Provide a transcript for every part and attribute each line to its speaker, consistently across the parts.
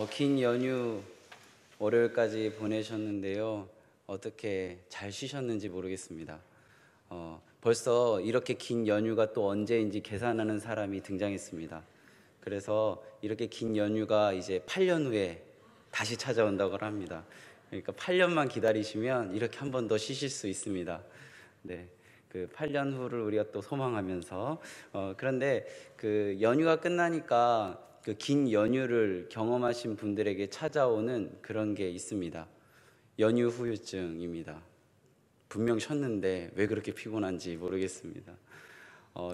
Speaker 1: 긴 연휴 월요일까지 보내셨는데요. 어떻게 잘 쉬셨는지 모르겠습니다. 벌써 이렇게 긴 연휴가 또 언제인지 계산하는 사람이 등장했습니다. 그래서 이렇게 긴 연휴가 이제 8년 후에 다시 찾아온다고 합니다. 그러니까 8년만 기다리시면 이렇게 한 번 더 쉬실 수 있습니다. 네. 그 8년 후를 우리가 또 소망하면서 그런데 그 연휴가 끝나니까 그 긴 연휴를 경험하신 분들에게 찾아오는 그런 게 있습니다. 연휴 후유증입니다. 분명 쉬었는데 왜 그렇게 피곤한지 모르겠습니다.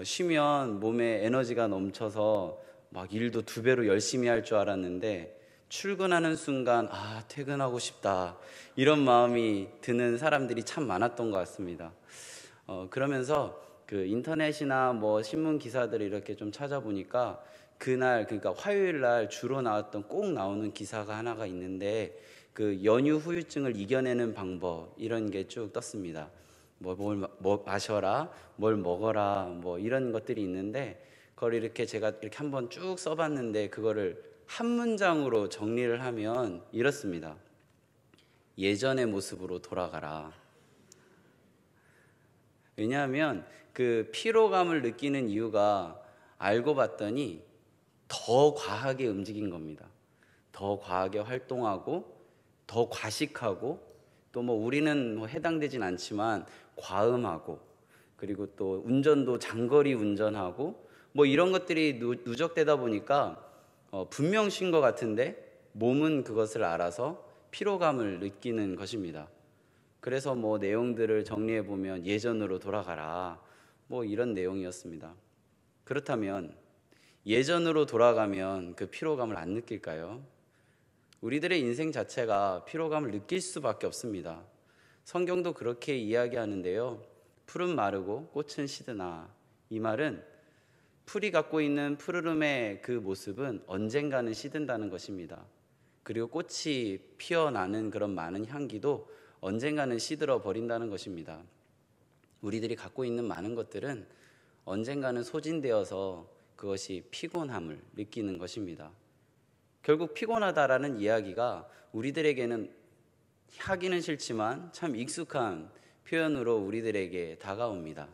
Speaker 1: 쉬면 몸에 에너지가 넘쳐서 막 일도 두 배로 열심히 할 줄 알았는데 출근하는 순간 퇴근하고 싶다 이런 마음이 드는 사람들이 참 많았던 것 같습니다. 그러면서 그 인터넷이나 뭐 신문 기사들을 이렇게 좀 찾아보니까 그날, 그러니까 화요일 날 주로 나왔던 꼭 나오는 기사가 하나가 있는데 그 연휴 후유증을 이겨내는 방법 이런 게 쭉 떴습니다. 뭐 마셔라, 뭘 먹어라, 뭐 이런 것들이 있는데 그걸 이렇게 제가 이렇게 한번 쭉 써봤는데 그거를 한 문장으로 정리를 하면 이렇습니다. 예전의 모습으로 돌아가라. 왜냐하면 그 피로감을 느끼는 이유가 알고 봤더니 더 과하게 움직인 겁니다. 더 과하게 활동하고 더 과식하고 또 뭐 우리는 뭐 해당되진 않지만 과음하고 그리고 또 운전도 장거리 운전하고 뭐 이런 것들이 누적되다 보니까 분명 쉰 것 같은데 몸은 그것을 알아서 피로감을 느끼는 것입니다. 그래서 뭐 내용들을 정리해 보면 예전으로 돌아가라 뭐 이런 내용이었습니다. 그렇다면 예전으로 돌아가면 그 피로감을 안 느낄까요? 우리들의 인생 자체가 피로감을 느낄 수밖에 없습니다. 성경도 그렇게 이야기하는데요. 풀은 마르고 꽃은 시드나, 이 말은 풀이 갖고 있는 푸르름의 그 모습은 언젠가는 시든다는 것입니다. 그리고 꽃이 피어나는 그런 많은 향기도 언젠가는 시들어 버린다는 것입니다. 우리들이 갖고 있는 많은 것들은 언젠가는 소진되어서 그것이 피곤함을 느끼는 것입니다. 결국 피곤하다라는 이야기가 우리들에게는 하기는 싫지만 참 익숙한 표현으로 우리들에게 다가옵니다.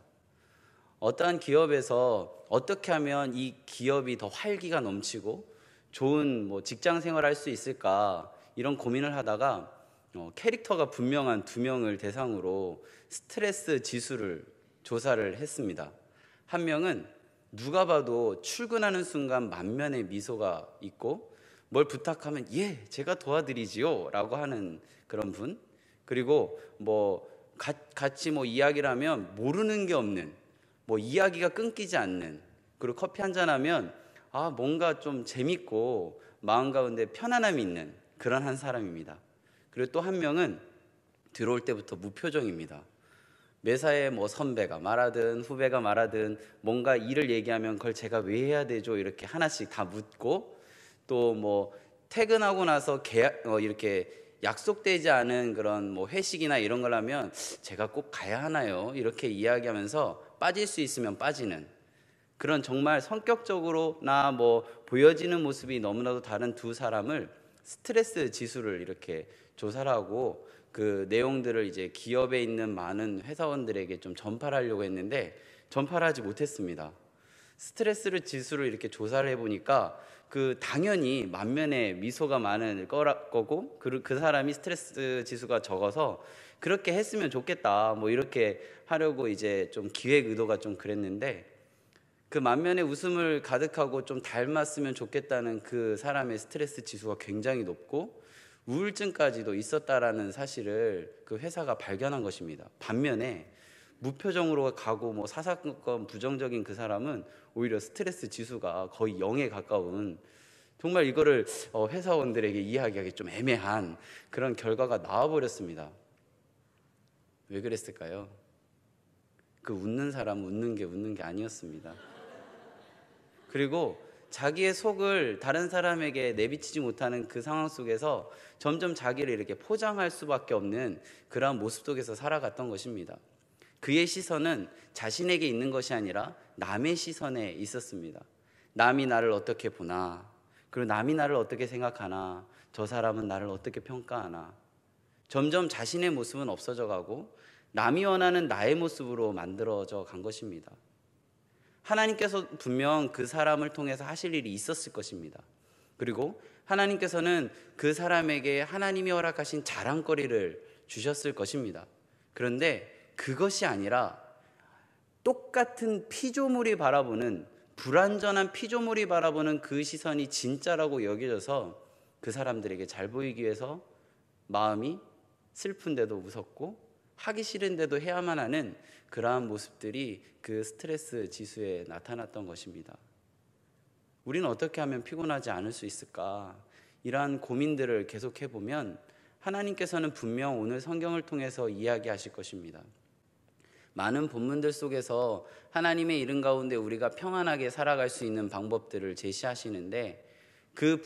Speaker 1: 어떠한 기업에서 어떻게 하면 이 기업이 더 활기가 넘치고 좋은 뭐 직장 생활을 할 수 있을까 이런 고민을 하다가 캐릭터가 분명한 두 명을 대상으로 스트레스 지수를 조사를 했습니다. 한 명은 누가 봐도 출근하는 순간 만면에 미소가 있고 뭘 부탁하면 제가 도와드리지요 라고 하는 그런 분, 그리고 뭐 같이 뭐 이야기를 하면 모르는 게 없는, 뭐 이야기가 끊기지 않는, 그리고 커피 한잔 하면 뭔가 좀 재밌고 마음 가운데 편안함이 있는 그런 한 사람입니다. 그리고 또 한 명은 들어올 때부터 무표정입니다. 매사에 뭐 선배가 말하든 후배가 말하든 뭔가 일을 얘기하면 그걸 제가 왜 해야 되죠? 이렇게 하나씩 다 묻고, 또 뭐 퇴근하고 나서 이렇게 약속되지 않은 그런 뭐 회식이나 이런 걸 하면 제가 꼭 가야 하나요? 이렇게 이야기하면서 빠질 수 있으면 빠지는 그런, 정말 성격적으로나 뭐 보여지는 모습이 너무나도 다른 두 사람을 스트레스 지수를 이렇게 조사를 하고 그 내용들을 이제 기업에 있는 많은 회사원들에게 좀 전파를 하려고 했는데 전파를 하지 못했습니다. 스트레스를 지수를 이렇게 조사를 해보니까 그 당연히 만면에 미소가 많은 거고 그 사람이 스트레스 지수가 적어서 그렇게 했으면 좋겠다 뭐 이렇게 하려고 이제 좀 기획 의도가 좀 그랬는데, 그 만면에 웃음을 가득하고 좀 닮았으면 좋겠다는 그 사람의 스트레스 지수가 굉장히 높고 우울증까지도 있었다라는 사실을 그 회사가 발견한 것입니다. 반면에 무표정으로 가고 뭐 사사건 부정적인 그 사람은 오히려 스트레스 지수가 거의 0에 가까운, 정말 이거를 회사원들에게 이야기하기 좀 애매한 그런 결과가 나와버렸습니다. 왜 그랬을까요? 그 웃는 사람은 웃는 게 아니었습니다. 그리고 자기의 속을 다른 사람에게 내비치지 못하는 그 상황 속에서 점점 자기를 이렇게 포장할 수밖에 없는 그러한 모습 속에서 살아갔던 것입니다. 그의 시선은 자신에게 있는 것이 아니라 남의 시선에 있었습니다. 남이 나를 어떻게 보나, 그리고 남이 나를 어떻게 생각하나, 저 사람은 나를 어떻게 평가하나, 점점 자신의 모습은 없어져 가고 남이 원하는 나의 모습으로 만들어져 간 것입니다. 하나님께서 분명 그 사람을 통해서 하실 일이 있었을 것입니다. 그리고 하나님께서는 그 사람에게 하나님이 허락하신 자랑거리를 주셨을 것입니다. 그런데 그것이 아니라 똑같은 피조물이 바라보는, 불완전한 피조물이 바라보는 그 시선이 진짜라고 여겨져서 그 사람들에게 잘 보이기 위해서 마음이 슬픈데도 무섭고 하기 싫은데도 해야만 하는 그러한 모습들이 그 스트레스 지수에 나타났던 것입니다. 우리는 어떻게 하면 피곤하지 않을 수 있을까? 이러한 고민들을 계속해 보면 하나님께서는 분명 오늘 성경을 통해서 이야기하실 것입니다. 많은 본문들 속에서 하나님의 이름 가운데 우리가 평안하게 살아갈 수 있는 방법들을 제시하시는데 그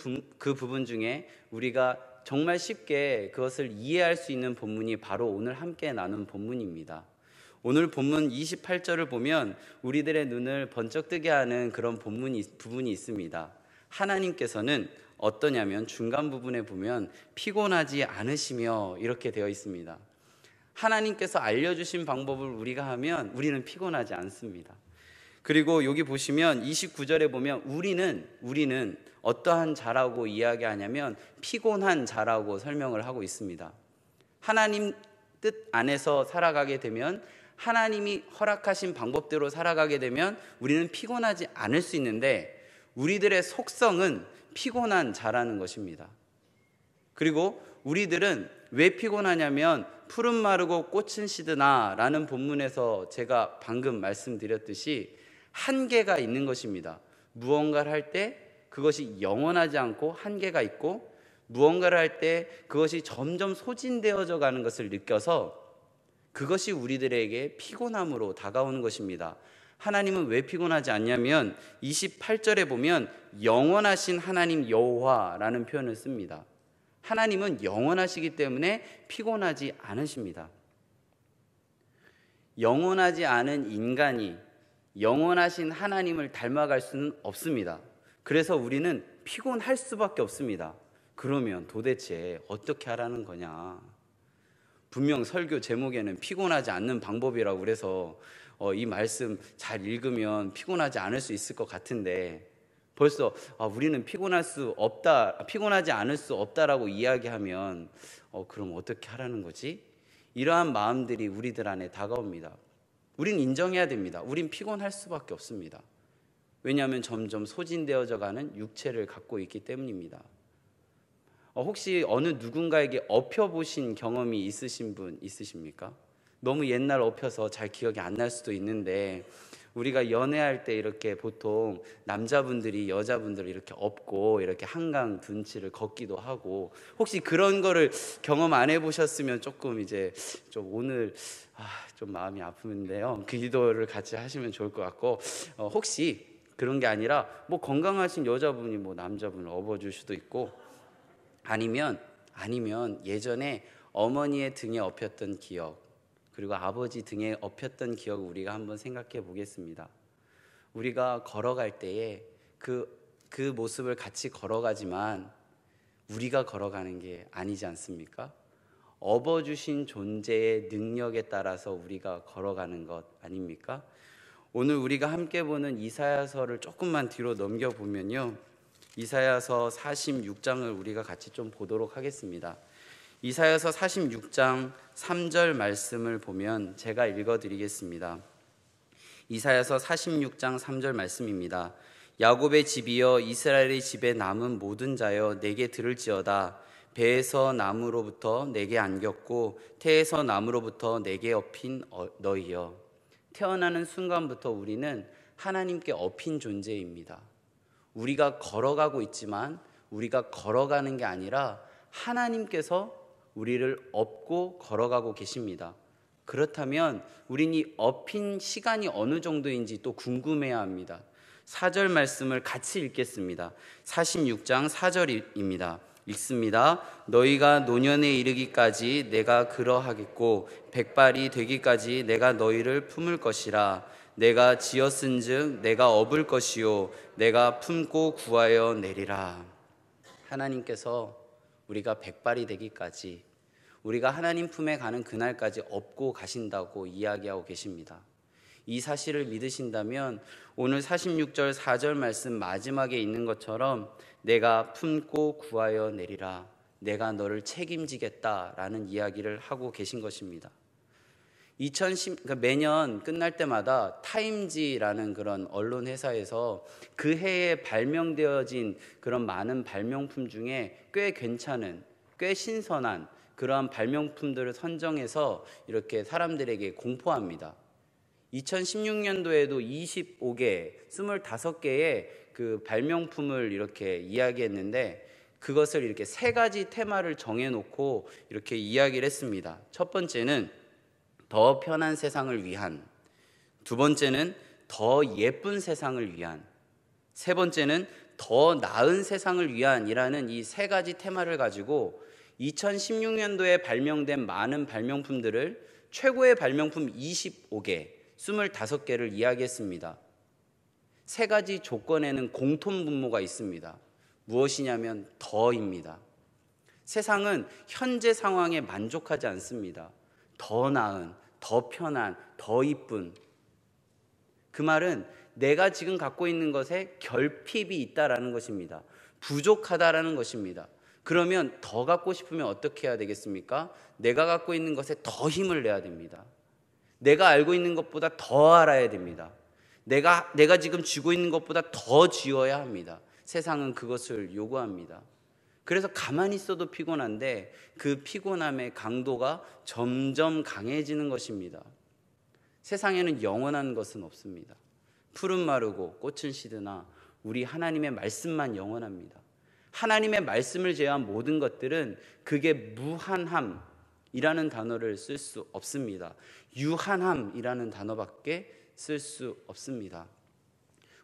Speaker 1: 부분 중에 우리가 정말 쉽게 그것을 이해할 수 있는 본문이 바로 오늘 함께 나눈 본문입니다. 오늘 본문 28절을 보면 우리들의 눈을 번쩍 뜨게 하는 그런 부분이 있습니다. 하나님께서는 어떠냐면 중간 부분에 보면 피곤하지 않으시며 이렇게 되어 있습니다. 하나님께서 알려주신 방법을 우리가 하면 우리는 피곤하지 않습니다. 그리고 여기 보시면 29절에 보면 우리는 어떠한 자라고 이야기하냐면 피곤한 자라고 설명을 하고 있습니다. 하나님 뜻 안에서 살아가게 되면, 하나님이 허락하신 방법대로 살아가게 되면 우리는 피곤하지 않을 수 있는데 우리들의 속성은 피곤한 자라는 것입니다. 그리고 우리들은 왜 피곤하냐면 푸른 마르고 꽃은 시드나 라는 본문에서 제가 방금 말씀드렸듯이 한계가 있는 것입니다. 무언가를 할 때 그것이 영원하지 않고 한계가 있고, 무언가를 할 때 그것이 점점 소진되어져 가는 것을 느껴서 그것이 우리들에게 피곤함으로 다가오는 것입니다. 하나님은 왜 피곤하지 않냐면 28절에 보면 영원하신 하나님 여호와라는 표현을 씁니다. 하나님은 영원하시기 때문에 피곤하지 않으십니다. 영원하지 않은 인간이 영원하신 하나님을 닮아갈 수는 없습니다. 그래서 우리는 피곤할 수밖에 없습니다. 그러면 도대체 어떻게 하라는 거냐? 분명 설교 제목에는 피곤하지 않는 방법이라고 그래서 이 말씀 잘 읽으면 피곤하지 않을 수 있을 것 같은데 벌써 우리는 피곤하지 않을 수 없다라고 이야기하면 그럼 어떻게 하라는 거지? 이러한 마음들이 우리들 안에 다가옵니다. 우린 인정해야 됩니다. 우린 피곤할 수밖에 없습니다. 왜냐하면 점점 소진되어져 가는 육체를 갖고 있기 때문입니다. 혹시 어느 누군가에게 엎혀보신 경험이 있으신 분 있으십니까? 너무 옛날 엎혀서 잘 기억이 안 날 수도 있는데 우리가 연애할 때 이렇게 보통 남자분들이 여자분들을 이렇게 엎고 이렇게 한강 둔치를 걷기도 하고, 혹시 그런 거를 경험 안 해보셨으면 조금 이제 좀 오늘 좀 마음이 아픈데요, 그 기도를 같이 하시면 좋을 것 같고, 혹시 그런 게 아니라 뭐 건강하신 여자분이 뭐 남자분을 업어줄 수도 있고, 아니면 예전에 어머니의 등에 엎였던 기억, 그리고 아버지 등에 엎였던 기억을 우리가 한번 생각해 보겠습니다. 우리가 걸어갈 때에 그 모습을 같이 걸어가지만 우리가 걸어가는 게 아니지 않습니까? 업어주신 존재의 능력에 따라서 우리가 걸어가는 것 아닙니까? 오늘 우리가 함께 보는 이사야서를 조금만 뒤로 넘겨보면요, 이사야서 46장을 우리가 같이 좀 보도록 하겠습니다. 이사야서 46장 3절 말씀을 보면 제가 읽어드리겠습니다. 이사야서 46장 3절 말씀입니다. 야곱의 집이여, 이스라엘의 집에 남은 모든 자여, 내게 들을지어다. 배에서 나무로부터 내게 안겼고 태에서 나무로부터 내게 엎인 너희여. 태어나는 순간부터 우리는 하나님께 엎인 존재입니다. 우리가 걸어가고 있지만 우리가 걸어가는 게 아니라 하나님께서 우리를 업고 걸어가고 계십니다. 그렇다면 우린 이 업힌 시간이 어느 정도인지 또 궁금해야 합니다. 4절 말씀을 같이 읽겠습니다. 46장 4절입니다. 읽습니다. 너희가 노년에 이르기까지 내가 그러하겠고 백발이 되기까지 내가 너희를 품을 것이라. 내가 지었은즉 내가 업을 것이요 내가 품고 구하여 내리라. 하나님께서 우리가 백발이 되기까지, 우리가 하나님 품에 가는 그날까지 업고 가신다고 이야기하고 계십니다. 이 사실을 믿으신다면 오늘 46절 4절 말씀 마지막에 있는 것처럼 내가 품고 구하여 내리라, 내가 너를 책임지겠다라는 이야기를 하고 계신 것입니다. 그러니까 매년 끝날 때마다 타임지라는 그런 언론 회사에서 그 해에 발명되어진 그런 많은 발명품 중에 꽤 괜찮은, 꽤 신선한 그러한 발명품들을 선정해서 이렇게 사람들에게 공포합니다. 2016년도에도 25개, 25개의 그 발명품을 이렇게 이야기했는데, 그것을 이렇게 세 가지 테마를 정해놓고 이렇게 이야기를 했습니다. 첫 번째는 더 편한 세상을 위한, 두 번째는 더 예쁜 세상을 위한, 세 번째는 더 나은 세상을 위한이라는 이 세 가지 테마를 가지고 2016년도에 발명된 많은 발명품들을 최고의 발명품 25개, 25개를 이야기했습니다. 세 가지 조건에는 공통분모가 있습니다. 무엇이냐면 더입니다. 세상은 현재 상황에 만족하지 않습니다. 더 나은, 더 편한, 더 이쁜. 그 말은 내가 지금 갖고 있는 것에 결핍이 있다라는 것입니다. 부족하다라는 것입니다. 그러면 더 갖고 싶으면 어떻게 해야 되겠습니까? 내가 갖고 있는 것에 더 힘을 내야 됩니다. 내가 알고 있는 것보다 더 알아야 됩니다. 내가 지금 쥐고 있는 것보다 더 쥐어야 합니다. 세상은 그것을 요구합니다. 그래서 가만히 있어도 피곤한데 그 피곤함의 강도가 점점 강해지는 것입니다. 세상에는 영원한 것은 없습니다. 풀은 마르고 꽃은 시드나 우리 하나님의 말씀만 영원합니다. 하나님의 말씀을 제외한 모든 것들은 그게 무한함이라는 단어를 쓸 수 없습니다. 유한함이라는 단어밖에 쓸 수 없습니다.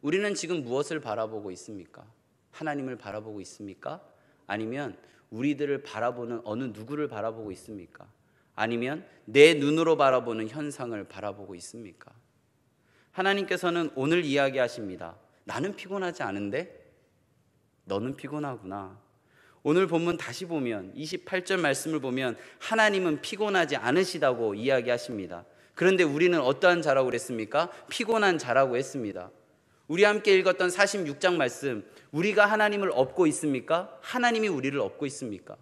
Speaker 1: 우리는 지금 무엇을 바라보고 있습니까? 하나님을 바라보고 있습니까? 아니면 우리들을 바라보는 어느 누구를 바라보고 있습니까? 아니면 내 눈으로 바라보는 현상을 바라보고 있습니까? 하나님께서는 오늘 이야기하십니다. 나는 피곤하지 않은데 너는 피곤하구나. 오늘 본문 다시 보면 28절 말씀을 보면 하나님은 피곤하지 않으시다고 이야기하십니다. 그런데 우리는 어떠한 자라고 그랬습니까? 피곤한 자라고 했습니다. 우리 함께 읽었던 46장 말씀, 우리가 하나님을 업고 있습니까? 하나님이 우리를 업고 있습니까?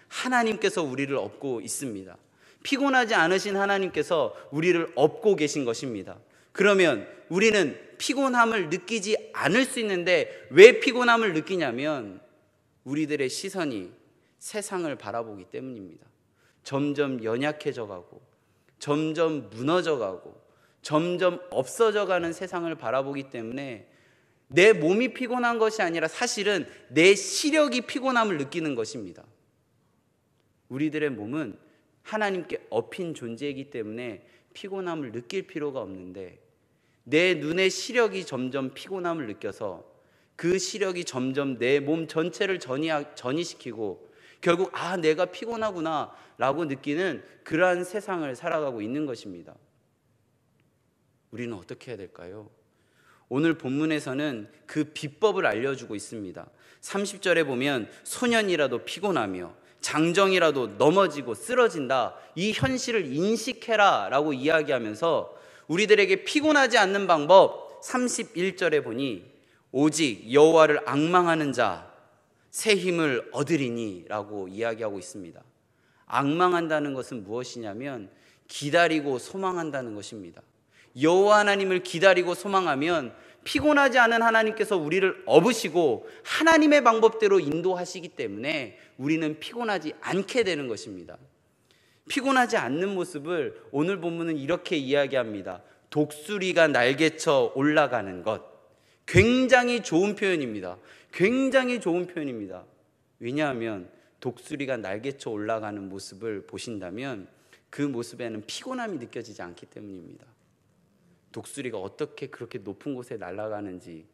Speaker 1: 하나님께서 우리를 업고 있습니다. 피곤하지 않으신 하나님께서 우리를 업고 계신 것입니다. 그러면 우리는 피곤함을 느끼지 않을 수 있는데 왜 피곤함을 느끼냐면 우리들의 시선이 세상을 바라보기 때문입니다. 점점 연약해져 가고 점점 무너져 가고 점점 없어져 가는 세상을 바라보기 때문에 내 몸이 피곤한 것이 아니라 사실은 내 시력이 피곤함을 느끼는 것입니다. 우리들의 몸은 하나님께 업힌 존재이기 때문에 피곤함을 느낄 필요가 없는데 내 눈의 시력이 점점 피곤함을 느껴서 그 시력이 점점 내 몸 전체를 전이시키고 결국 내가 피곤하구나 라고 느끼는 그러한 세상을 살아가고 있는 것입니다. 우리는 어떻게 해야 될까요? 오늘 본문에서는 그 비법을 알려주고 있습니다. 30절에 보면 소년이라도 피곤하며 장정이라도 넘어지고 쓰러진다, 이 현실을 인식해라 라고 이야기하면서 우리들에게 피곤하지 않는 방법 31절에 보니 오직 여호와를 앙망하는 자 새 힘을 얻으리니 라고 이야기하고 있습니다. 앙망한다는 것은 무엇이냐면 기다리고 소망한다는 것입니다. 여호와 하나님을 기다리고 소망하면 피곤하지 않은 하나님께서 우리를 업으시고 하나님의 방법대로 인도하시기 때문에 우리는 피곤하지 않게 되는 것입니다. 피곤하지 않는 모습을 오늘 본문은 이렇게 이야기합니다. 독수리가 날개쳐 올라가는 것. 굉장히 좋은 표현입니다. 굉장히 좋은 표현입니다. 왜냐하면 독수리가 날개쳐 올라가는 모습을 보신다면 그 모습에는 피곤함이 느껴지지 않기 때문입니다. 독수리가 어떻게 그렇게 높은 곳에 날아가는지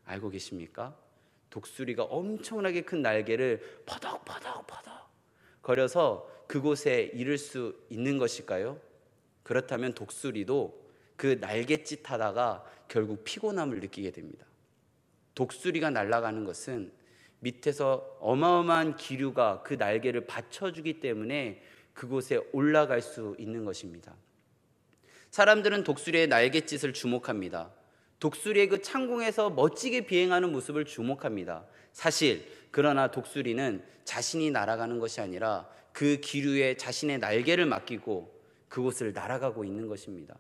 Speaker 1: 알고 계십니까? 독수리가 엄청나게 큰 날개를 퍼덕퍼덕 거려서 그곳에 이를 수 있는 것일까요? 그렇다면 독수리도 그 날갯짓 하다가 결국 피곤함을 느끼게 됩니다. 독수리가 날아가는 것은 밑에서 어마어마한 기류가 그 날개를 받쳐주기 때문에 그곳에 올라갈 수 있는 것입니다. 사람들은 독수리의 날갯짓을 주목합니다. 독수리의 그 창공에서 멋지게 비행하는 모습을 주목합니다. 사실 그러나 독수리는 자신이 날아가는 것이 아니라 그 기류에 자신의 날개를 맡기고 그곳을 날아가고 있는 것입니다.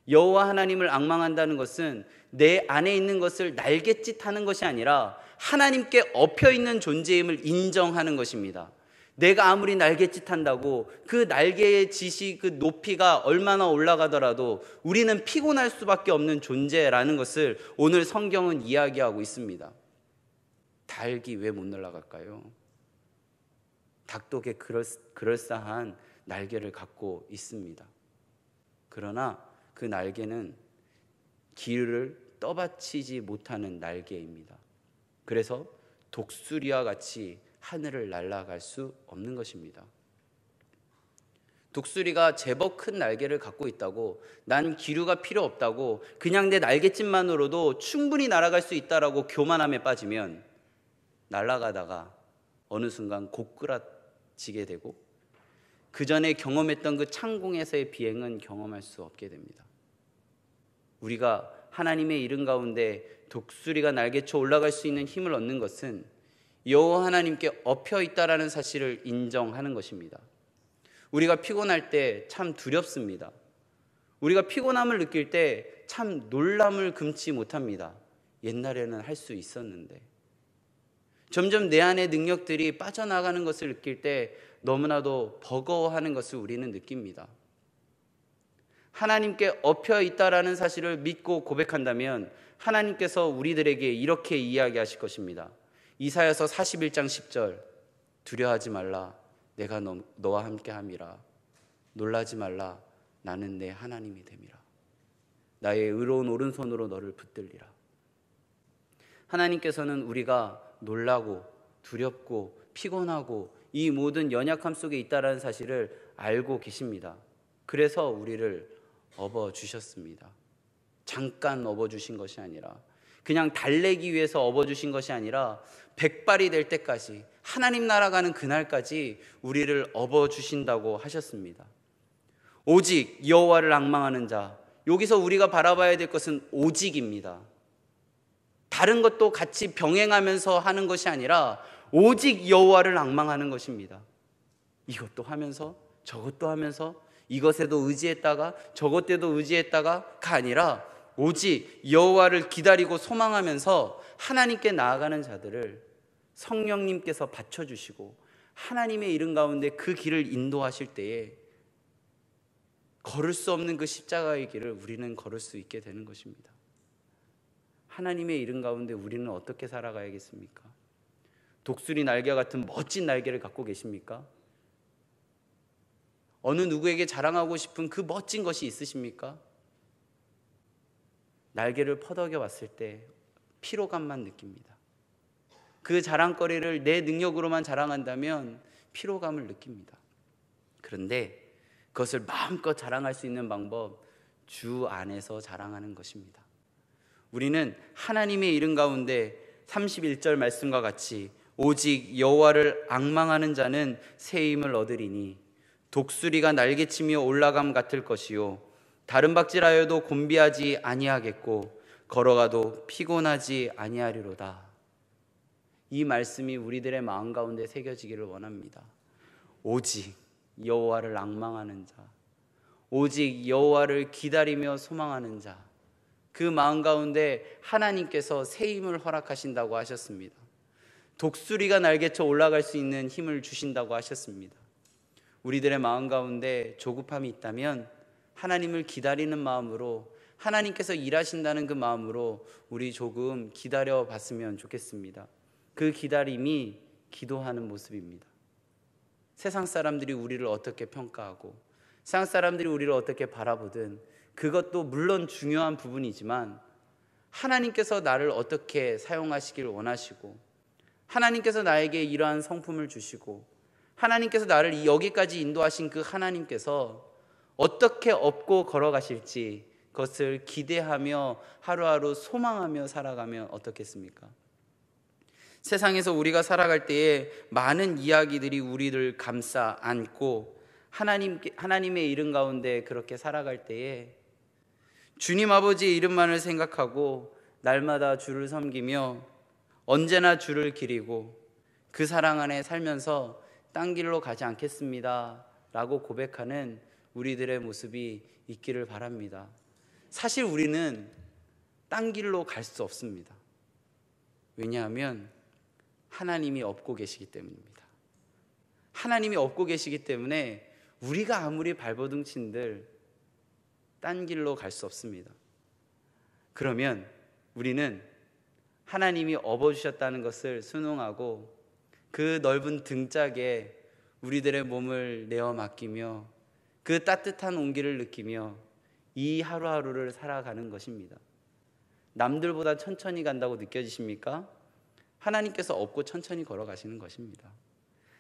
Speaker 1: 여호와 하나님을 앙망한다는 것은 내 안에 있는 것을 날갯짓하는 것이 아니라 하나님께 엎여 있는 존재임을 인정하는 것입니다. 내가 아무리 날갯짓한다고 그 날개의 짓이 그 높이가 얼마나 올라가더라도 우리는 피곤할 수밖에 없는 존재라는 것을 오늘 성경은 이야기하고 있습니다. 닭이 왜 못 날아갈까요? 닭도 그럴싸한 날개를 갖고 있습니다. 그러나 그 날개는 기류를 떠받치지 못하는 날개입니다. 그래서 독수리와 같이 하늘을 날아갈 수 없는 것입니다. 독수리가 제법 큰 날개를 갖고 있다고, 난 기류가 필요 없다고, 그냥 내 날갯짓만으로도 충분히 날아갈 수 있다라고 교만함에 빠지면 날아가다가 어느 순간 고꾸라지게 되고 그 전에 경험했던 그 창공에서의 비행은 경험할 수 없게 됩니다. 우리가 하나님의 이름 가운데 독수리가 날개쳐 올라갈 수 있는 힘을 얻는 것은 여호와 하나님께 엎여 있다라는 사실을 인정하는 것입니다. 우리가 피곤할 때 참 두렵습니다. 우리가 피곤함을 느낄 때 참 놀람을 금치 못합니다. 옛날에는 할 수 있었는데. 점점 내 안의 능력들이 빠져나가는 것을 느낄 때 너무나도 버거워하는 것을 우리는 느낍니다. 하나님께 엎여 있다라는 사실을 믿고 고백한다면 하나님께서 우리들에게 이렇게 이야기하실 것입니다. 이사야서 41장 10절, 두려워하지 말라, 내가 너와 함께함이라. 놀라지 말라, 나는 내 하나님이 됨이라. 나의 의로운 오른손으로 너를 붙들리라. 하나님께서는 우리가 놀라고 두렵고 피곤하고 이 모든 연약함 속에 있다는 사실을 알고 계십니다. 그래서 우리를 업어주셨습니다. 잠깐 업어주신 것이 아니라, 그냥 달래기 위해서 업어주신 것이 아니라 백발이 될 때까지, 하나님 나라 가는 그날까지 우리를 업어주신다고 하셨습니다. 오직 여호와를 앙망하는 자, 여기서 우리가 바라봐야 될 것은 오직입니다. 다른 것도 같이 병행하면서 하는 것이 아니라 오직 여호와를 앙망하는 것입니다. 이것도 하면서 저것도 하면서 이것에도 의지했다가 저것에도 의지했다가가 아니라 오직 여호와를 기다리고 소망하면서 하나님께 나아가는 자들을 성령님께서 받쳐주시고 하나님의 이름 가운데 그 길을 인도하실 때에 걸을 수 없는 그 십자가의 길을 우리는 걸을 수 있게 되는 것입니다. 하나님의 이름 가운데 우리는 어떻게 살아가야겠습니까? 독수리 날개 같은 멋진 날개를 갖고 계십니까? 어느 누구에게 자랑하고 싶은 그 멋진 것이 있으십니까? 날개를 퍼덕여 왔을 때 피로감만 느낍니다. 그 자랑거리를 내 능력으로만 자랑한다면 피로감을 느낍니다. 그런데 그것을 마음껏 자랑할 수 있는 방법, 주 안에서 자랑하는 것입니다. 우리는 하나님의 이름 가운데 31절 말씀과 같이 오직 여호와를 앙망하는 자는 새 힘을 얻으리니 독수리가 날개치며 올라감 같을 것이요 다른 박질하여도 곤비하지 아니하겠고 걸어가도 피곤하지 아니하리로다. 이 말씀이 우리들의 마음 가운데 새겨지기를 원합니다. 오직 여호와를 앙망하는 자, 오직 여호와를 기다리며 소망하는 자, 그 마음 가운데 하나님께서 새 힘을 허락하신다고 하셨습니다. 독수리가 날개쳐 올라갈 수 있는 힘을 주신다고 하셨습니다. 우리들의 마음 가운데 조급함이 있다면 하나님을 기다리는 마음으로, 하나님께서 일하신다는 그 마음으로 우리 조금 기다려 봤으면 좋겠습니다. 그 기다림이 기도하는 모습입니다. 세상 사람들이 우리를 어떻게 평가하고 세상 사람들이 우리를 어떻게 바라보든 그것도 물론 중요한 부분이지만 하나님께서 나를 어떻게 사용하시길 원하시고 하나님께서 나에게 이러한 성품을 주시고 하나님께서 나를 여기까지 인도하신 그 하나님께서 어떻게 업고 걸어가실지 그것을 기대하며 하루하루 소망하며 살아가면 어떻겠습니까? 세상에서 우리가 살아갈 때에 많은 이야기들이 우리를 감싸 안고 하나님의 이름 가운데 그렇게 살아갈 때에 주님 아버지의 이름만을 생각하고 날마다 주를 섬기며 언제나 주를 기리고 그 사랑 안에 살면서 딴 길로 가지 않겠습니다 라고 고백하는 우리들의 모습이 있기를 바랍니다. 사실 우리는 딴 길로 갈 수 없습니다. 왜냐하면 하나님이 업고 계시기 때문입니다. 하나님이 업고 계시기 때문에 우리가 아무리 발버둥 친들 딴 길로 갈 수 없습니다. 그러면 우리는 하나님이 업어주셨다는 것을 순응하고 그 넓은 등짝에 우리들의 몸을 내어 맡기며 그 따뜻한 온기를 느끼며 이 하루하루를 살아가는 것입니다. 남들보다 천천히 간다고 느껴지십니까? 하나님께서 업고 천천히 걸어가시는 것입니다.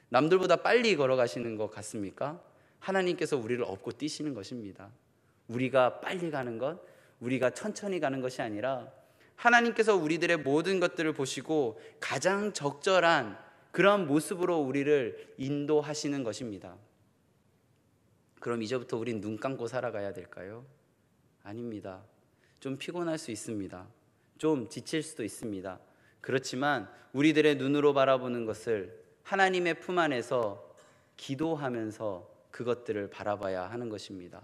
Speaker 1: 남들보다 빨리 걸어가시는 것 같습니까? 하나님께서 우리를 업고 뛰시는 것입니다. 우리가 빨리 가는 것, 우리가 천천히 가는 것이 아니라 하나님께서 우리들의 모든 것들을 보시고 가장 적절한 그런 모습으로 우리를 인도하시는 것입니다. 그럼 이제부터 우린 눈 감고 살아가야 될까요? 아닙니다. 좀 피곤할 수 있습니다. 좀 지칠 수도 있습니다. 그렇지만 우리들의 눈으로 바라보는 것을 하나님의 품 안에서 기도하면서 그것들을 바라봐야 하는 것입니다.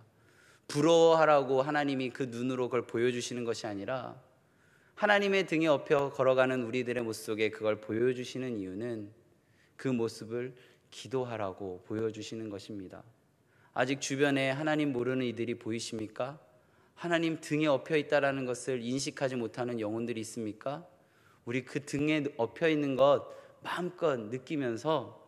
Speaker 1: 부러워하라고 하나님이 그 눈으로 그걸 보여주시는 것이 아니라 하나님의 등에 업혀 걸어가는 우리들의 모습 속에 그걸 보여주시는 이유는 그 모습을 기도하라고 보여주시는 것입니다. 아직 주변에 하나님 모르는 이들이 보이십니까? 하나님 등에 업혀 있다라는 것을 인식하지 못하는 영혼들이 있습니까? 우리 그 등에 업혀 있는 것 마음껏 느끼면서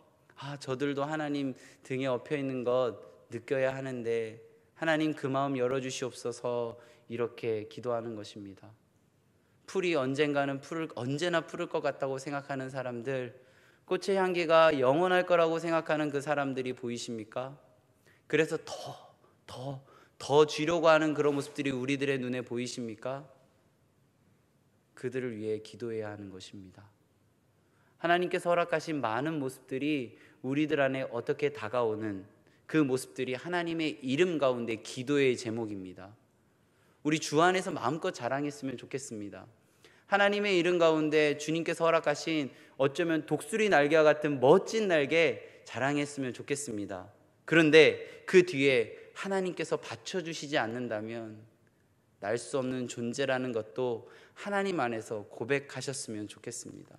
Speaker 1: 저들도 하나님 등에 업혀 있는 것 느껴야 하는데 하나님 그 마음 열어주시옵소서 이렇게 기도하는 것입니다. 풀이 언젠가는 언제나 푸를 것 같다고 생각하는 사람들, 꽃의 향기가 영원할 거라고 생각하는 그 사람들이 보이십니까? 그래서 더 쥐려고 하는 그런 모습들이 우리들의 눈에 보이십니까? 그들을 위해 기도해야 하는 것입니다. 하나님께서 허락하신 많은 모습들이 우리들 안에 어떻게 다가오는 그 모습들이 하나님의 이름 가운데 기도의 제목입니다. 우리 주 안에서 마음껏 자랑했으면 좋겠습니다. 하나님의 이름 가운데 주님께서 허락하신 어쩌면 독수리 날개와 같은 멋진 날개 자랑했으면 좋겠습니다. 그런데 그 뒤에 하나님께서 받쳐주시지 않는다면 날 수 없는 존재라는 것도 하나님 안에서 고백하셨으면 좋겠습니다.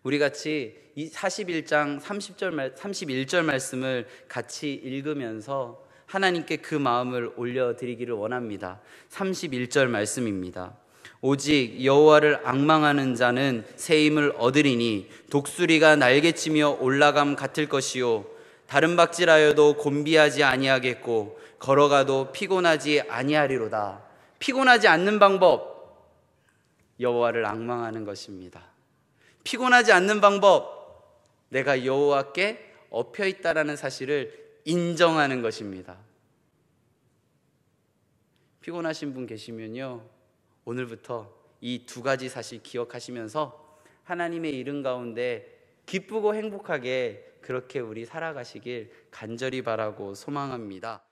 Speaker 1: 우리 같이 이 41장 31절 말씀을 같이 읽으면서 하나님께 그 마음을 올려드리기를 원합니다. 31절 말씀입니다. 오직 여호와를 앙망하는 자는 새 힘을 얻으리니 독수리가 날개치며 올라감 같을 것이요 다른 박질하여도 곤비하지 아니하겠고 걸어가도 피곤하지 아니하리로다. 피곤하지 않는 방법, 여호와를 앙망하는 것입니다. 피곤하지 않는 방법, 내가 여호와께 엎여 있다라는 사실을 인정하는 것입니다. 피곤하신 분 계시면요, 오늘부터 이 두 가지 사실 기억하시면서 하나님의 이름 가운데 기쁘고 행복하게 그렇게 우리 살아가시길 간절히 바라고 소망합니다.